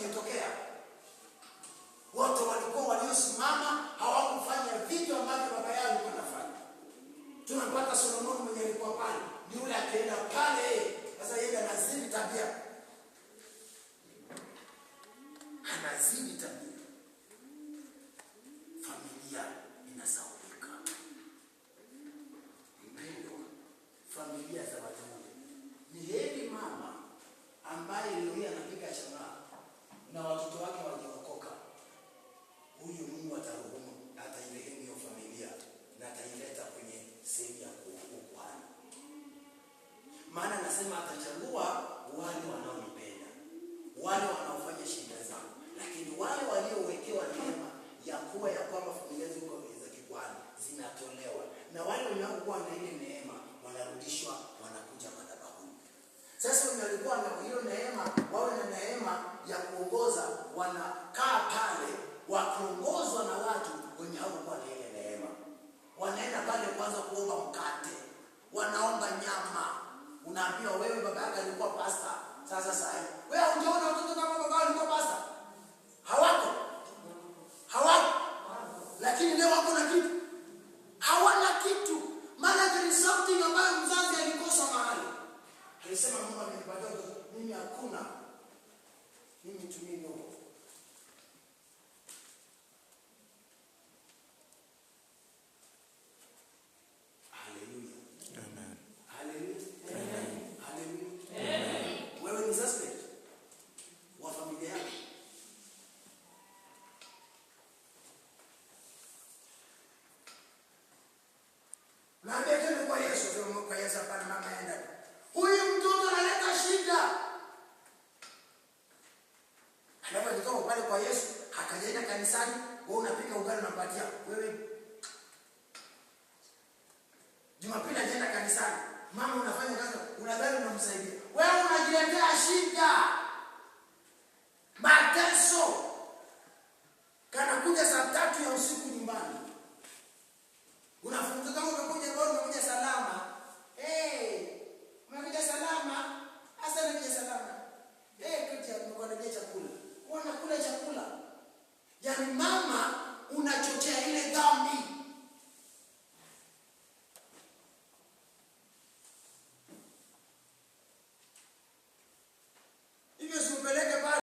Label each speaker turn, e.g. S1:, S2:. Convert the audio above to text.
S1: kingetokea. Wote walikuwa waliosimama, hawakufanya vitu ambavyo baba yao alikuwa anafanya. Tunapata Solomoni mwenye alikuwa pale, ni yule akienda pale, sasa yeye anazidi tabia. Anazidi tabia. Familia inasaulika. Mpendwa, familia za watu. Ni heri mama ambaye leo anapiga shamaa na watoto wake wajaokoka. Huyu Mungu ataruhumu, atairehemu hiyo familia na ataileta kwenye sehemu ya ukuhani. Maana anasema atachagua wale wanaonipenda, wale wanaofanya shida zao. Lakini wale waliowekewa neema ya kuwa ya kwamba familia ziko za kikuhani zinatolewa, na wale wanaokuwa na ile neema wanarudishwa, wanakuja madhabahuni. Sasa wenye walikuwa na hiyo neema, wawe na neema ya kuongoza, wanakaa pale wakiongozwa na watu wenye hawakuwa na ile neema. Wanaenda pale kwanza kuomba mkate, wanaomba nyama. Unaambiwa wewe baba yako alikuwa pasta. Sasa wewe ungeona watoto kama baba yako alikuwa pasta? Hawako. Lakini leo wako na kitu. Hawana kitu. Maana there is something ambayo mzazi alikosa mahali. Alisema Mungu amenipatia mimi hakuna. Mimi tumie ndogo. Jumapili anaenda kanisani. Mama unafanya kazi, unadhani unamsaidia. Wewe unajiletea shida. Mateso. Kana kuja saa 3 ya usiku nyumbani. Unafunga kama umekuja leo umekuja salama. Umekuja salama. Hasa umekuja salama. Kuja mkoandalia chakula. Unakula chakula. Yaani mama unachochea ile dawa